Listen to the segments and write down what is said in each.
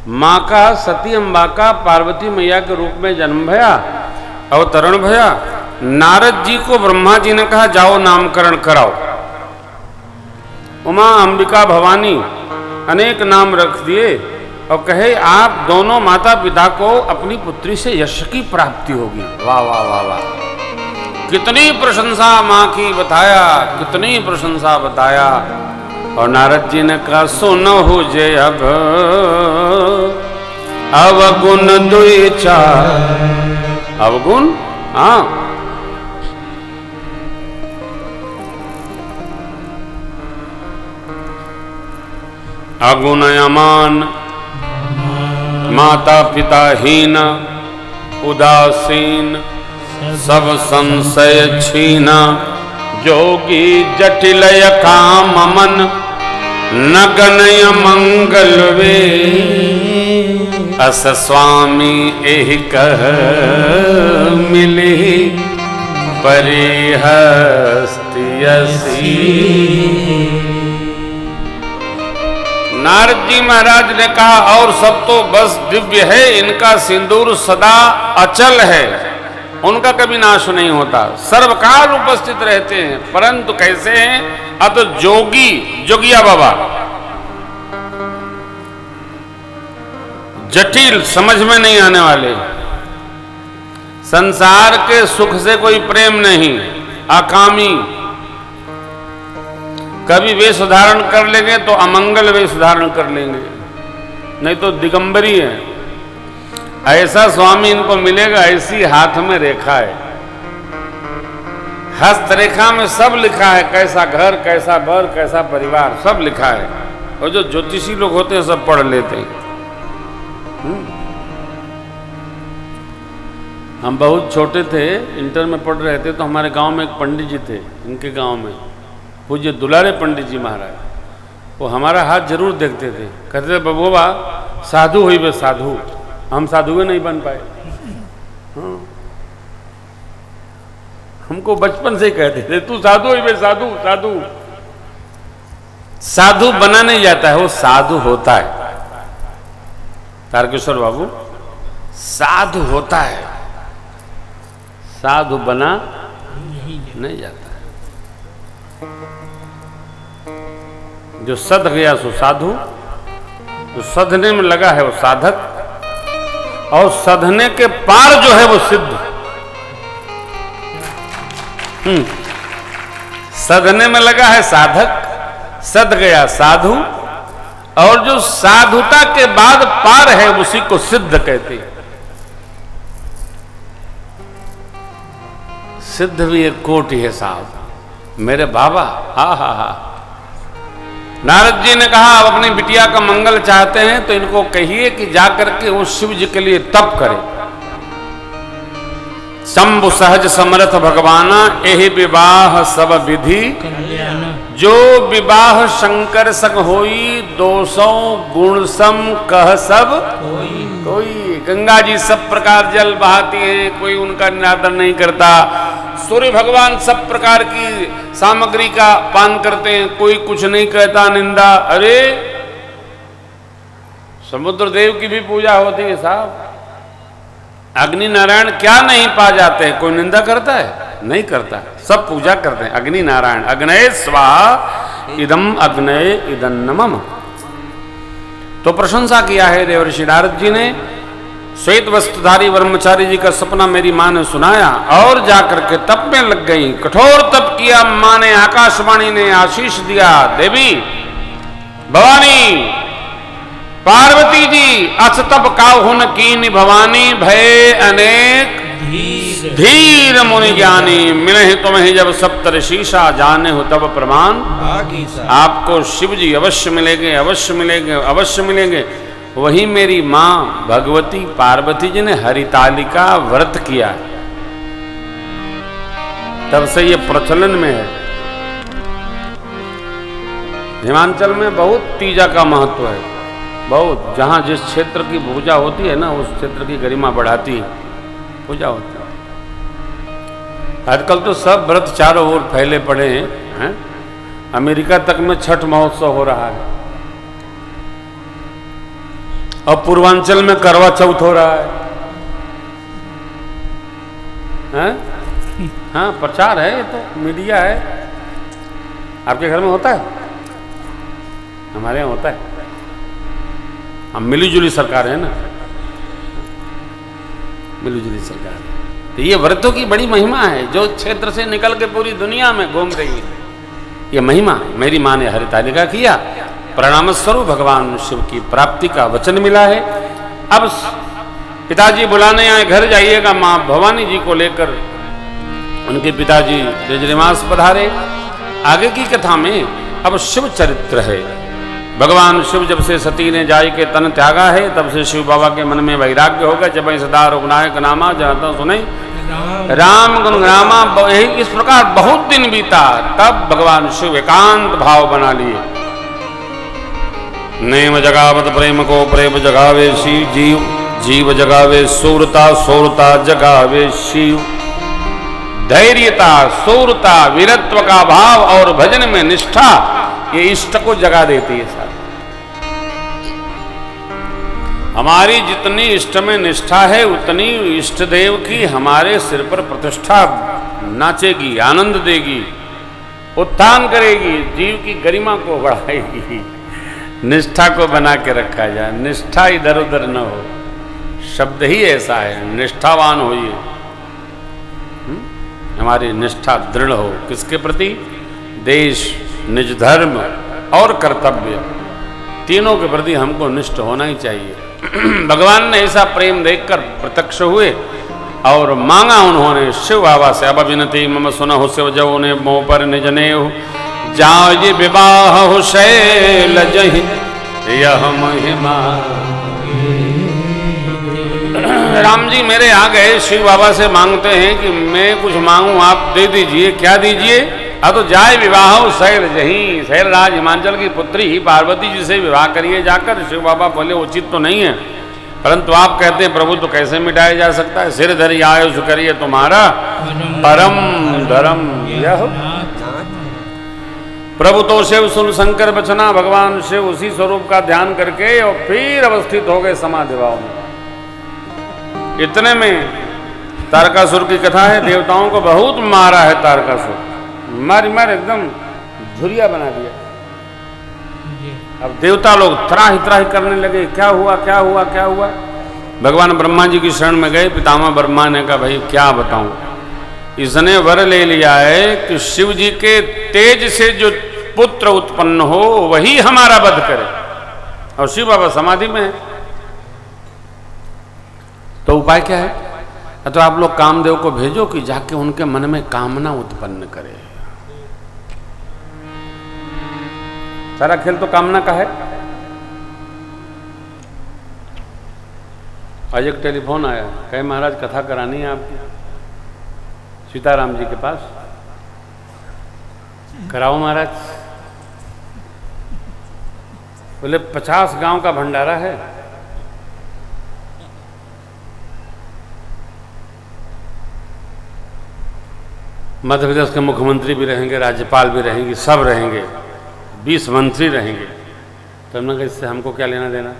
माँ का सती अम्बा का पार्वती मैया के रूप में जन्म भया, अवतरण भया। नारद जी को ब्रह्मा जी ने कहा जाओ नामकरण कराओ। उमा, अंबिका, भवानी अनेक नाम रख दिए और कहे आप दोनों माता पिता को अपनी पुत्री से यश की प्राप्ति होगी। वाह वाह वाह वाह, कितनी प्रशंसा माँ की बताया, कितनी प्रशंसा बताया। और नारद जी ने कहा सुनो जे अब अवगुण दुई चार। अवगुण, हाँ, अगुणयमान, माता पिता हीन, उदासीन, सब संशय छीना, जोगी जटिलय काम मन, नगनय मंगल वे, अस स्वामी एहि कह मिली परिहस्ति यसी। नारद जी महाराज ने कहा और सब तो बस दिव्य है, इनका सिंदूर सदा अचल है, उनका कभी नाश नहीं होता, सर्वकाल उपस्थित रहते हैं। परंतु कैसे हैं? अब तो जोगी, जोगिया बाबा, जटिल, समझ में नहीं आने वाले, संसार के सुख से कोई प्रेम नहीं, अकामी। कभी वेश धारण कर लेंगे तो अमंगल वेश धारण कर लेंगे, नहीं तो दिगंबरी है। ऐसा स्वामी इनको मिलेगा, ऐसी हाथ में रेखा है, हस्त रेखा में सब लिखा है, कैसा घर, कैसा बर, कैसा परिवार, सब लिखा है। और जो ज्योतिषी लोग होते हैं सब पढ़ लेते हैं। हम बहुत छोटे थे, इंटर में पढ़ रहे थे, तो हमारे गांव में एक पंडित जी थे, इनके गांव में पूज्य दुलारे पंडित जी महाराज, वो हमारा हाथ जरूर देखते थे, कहते थे बबुआ साधु हुई बे साधु। हम साधुए नहीं बन पाए। हाँ, हमको बचपन से ही कहते थे तू साधु हुई बे साधु, साधु। साधु बना नहीं जाता है, वो साधु होता है। तारकेश्वर बाबू, साधु होता है, साधु बना नहीं जाता। जो सध गया सो साधु, जो सधने में लगा है वो साधक, और सधने के पार जो है वो सिद्ध। सधने में लगा है साधक, सध गया साधु, और जो साधुता के बाद पार है उसी को सिद्ध कहते हैं। सिद्ध भी एक कोटि है साहब, मेरे बाबा। हा हा हा। नारद जी ने कहा अब अपनी बिटिया का मंगल चाहते हैं तो इनको कहिए कि जाकर के वो शिव जी के लिए तप करे। शंभु सहज समर्थ भगवाना एहि विवाह सब विधि, जो विवाह शंकर संग होई, 200 गुण सम कह सब कोई। गंगा जी सब प्रकार जल बहाती हैं, कोई उनका निरादर नहीं करता। सूर्य भगवान सब प्रकार की सामग्री का पान करते हैं, कोई कुछ नहीं कहता, निंदा। अरे समुद्र देव की भी पूजा होती है साहब, अग्नि नारायण क्या नहीं पा जाते हैं? कोई निंदा करता है? नहीं करता, सब पूजा करते हैं। अग्नि नारायण, अग्नये स्वाहा इदम अग्नये इदन्नमम। तो प्रशंसा किया है देवर्षि नारद जी ने। श्वेत वस्त्रधारी ब्रह्मचारी जी का सपना मेरी माँ ने सुनाया और जाकर के तप में लग गई, कठोर तप किया। माँ ने, आकाशवाणी ने आशीष दिया, देवी भवानी पार्वती जी अस तप काहुन कीन भवानी, भय अनेक धीर मुनि ज्ञानी, मिले तुम्हें जब सप्तर्षिषा, जाने हो तब प्रमाण। आपको शिव जी अवश्य मिलेंगे, अवश्य मिलेंगे, अवश्य मिलेंगे। वही मेरी मां भगवती पार्वती जी ने हरितालिका व्रत किया, तब से ये प्रचलन में है। हिमाचल में बहुत तीजा का महत्व है, बहुत। जहां जिस क्षेत्र की पूजा होती है ना, उस क्षेत्र की गरिमा बढ़ाती है पूजा होती है। आजकल तो सब व्रत चारों ओर फैले पड़े हैं। अमेरिका तक में छठ महोत्सव हो रहा है। अब पूर्वांचल में करवा चौथ हो रहा है, हैं? हाँ, प्रचार है, ये तो मीडिया है। आपके घर में होता है? हमारे यहाँ होता है। हम मिलीजुली सरकार है ना, मिलीजुली सरकार है। तो ये व्रतों की बड़ी महिमा है, जो क्षेत्र से निकल के पूरी दुनिया में घूम रही है, ये महिमा मेरी माँ ने हरितालिका किया। प्रणाम स्वरूप भगवान शिव की प्राप्ति का वचन मिला है। अब पिताजी बुलाने आए, घर जाइएगा, माँ भवानी जी को लेकर उनके पिताजी जजरिमास पधारे। आगे की कथा में अब शिव चरित्र है। भगवान शिव जब से सती ने जाय के तन त्यागा है, तब से शिव बाबा के मन में वैराग्य होगा। जब सदा रघुनायक नामा जहाँ सुने राम गुणग्रामा, इस प्रकार बहुत दिन बीता, तब भगवान शिव एकांत भाव बना लिए। नेम जगावत प्रेम को प्रेम जगावे शिव जीव, जीव जगावे सूरता, सूरता जगावे शिव। धैर्यता, सूरता, वीरत्व का भाव और भजन में निष्ठा, ये इष्ट को जगा देती है। साथ हमारी जितनी इष्ट में निष्ठा है, उतनी इष्ट देव की हमारे सिर पर प्रतिष्ठा नाचेगी, आनंद देगी, उत्थान करेगी, जीव की गरिमा को बढ़ाएगी। निष्ठा को बना के रखा जाए, निष्ठा इधर उधर न हो। शब्द ही ऐसा है, निष्ठावान होइए। हमारी निष्ठा दृढ़ हो, किसके प्रति? देश, निज धर्म और कर्तव्य, तीनों के प्रति हमको निष्ठ होना ही चाहिए। भगवान ने ऐसा प्रेम देखकर प्रत्यक्ष हुए और मांगा उन्होंने शिव बाबा से, अब विनती मम सुनहु शिव जौ ने मोह पर निज नेहु, जाओ ये विवाह हो शैलजहि यह महिमा। राम जी मेरे आ गए, शिव बाबा से मांगते हैं कि मैं कुछ मांगू, आप दे दीजिए। क्या दीजिए? तो जाए विवाह शैलजहि, शैलराज हिमांचल की पुत्री ही पार्वती जी से विवाह करिए जाकर। शिव बाबा बोले उचित तो नहीं है, परंतु आप कहते हैं प्रभु तो कैसे मिटाया जा सकता है। सिर धरि आयुष करिए तुम्हारा परम धर्म यह। प्रभु तो शिव सुन शंकर बचना, भगवान शिव उसी स्वरूप का ध्यान करके और फिर अवस्थित हो गए समाधि भाव में। इतने में तारकासुर की कथा है, देवताओं को बहुत मारा है तारकासुर, मार मार एकदम झुरिया बना दिया। अब देवता लोग त्राही त्राही करने लगे, क्या हुआ क्या हुआ क्या हुआ। भगवान ब्रह्मा जी की शरण में गए। पितामह ब्रह्मा ने कहा भाई क्या बताऊं, इसने वर ले लिया है कि शिव जी के तेज से जो पुत्र उत्पन्न हो वही हमारा वध करे, और शिव बाबा समाधि में है। तो उपाय क्या है? तो आप लोग कामदेव को भेजो कि जाके उनके मन में कामना उत्पन्न करे। सारा खेल तो कामना का है। आज एक टेलीफोन आया, कहे महाराज कथा करानी है आपकी सीताराम जी के पास, कराओ महाराज। बोले 50 गांव का भंडारा है। मध्य प्रदेश के मुख्यमंत्री भी रहेंगे, राज्यपाल भी रहेंगी, सब रहेंगे, 20 मंत्री रहेंगे। तो हमने कहा इससे हमको क्या लेना देना।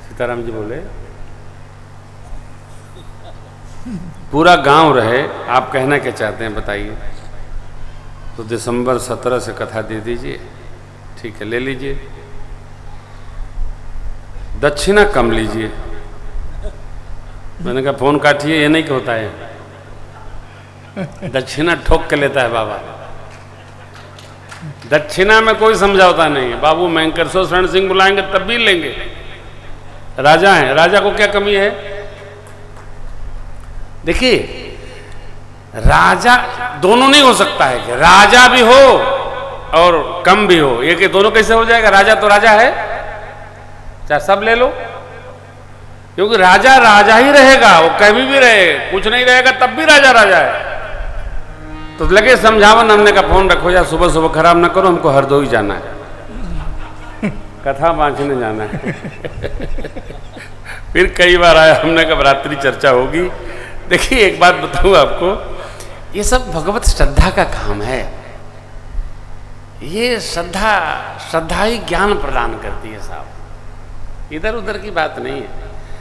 सीताराम जी बोले पूरा गांव रहे, आप कहना क्या चाहते हैं बताइए। तो दिसंबर 17 से कथा दे दीजिए। ठीक है ले लीजिए, दक्षिणा कम लीजिए। मैंने कहा फोन काटिए, ये नहीं होता है, दक्षिणा ठोक के लेता है बाबा। दक्षिणा में कोई समझौता नहीं है। बाबू मैंकर सो शरण सिंह बुलाएंगे तब भी लेंगे, राजा हैं, राजा को क्या कमी है। देखिए राजा दोनों नहीं हो सकता है कि राजा भी हो और कम भी हो, ये कि दोनों कैसे हो जाएगा। राजा तो राजा है, चाहे सब ले लो, क्योंकि राजा राजा ही रहेगा, वो कभी भी रहे, कुछ नहीं रहेगा तब भी राजा राजा है। तो लगे समझावन, हमने का फोन रखो या सुबह सुबह खराब ना करो, हमको हरदोई जाना है, कथा बांचने जाना है। फिर कई बार आया, हमने कहा रात्रि चर्चा होगी। देखिए एक बात बताऊं आपको, ये सब भगवत श्रद्धा का काम है। ये श्रद्धा ही ज्ञान प्रदान करती है साहब, इधर उधर की बात नहीं है।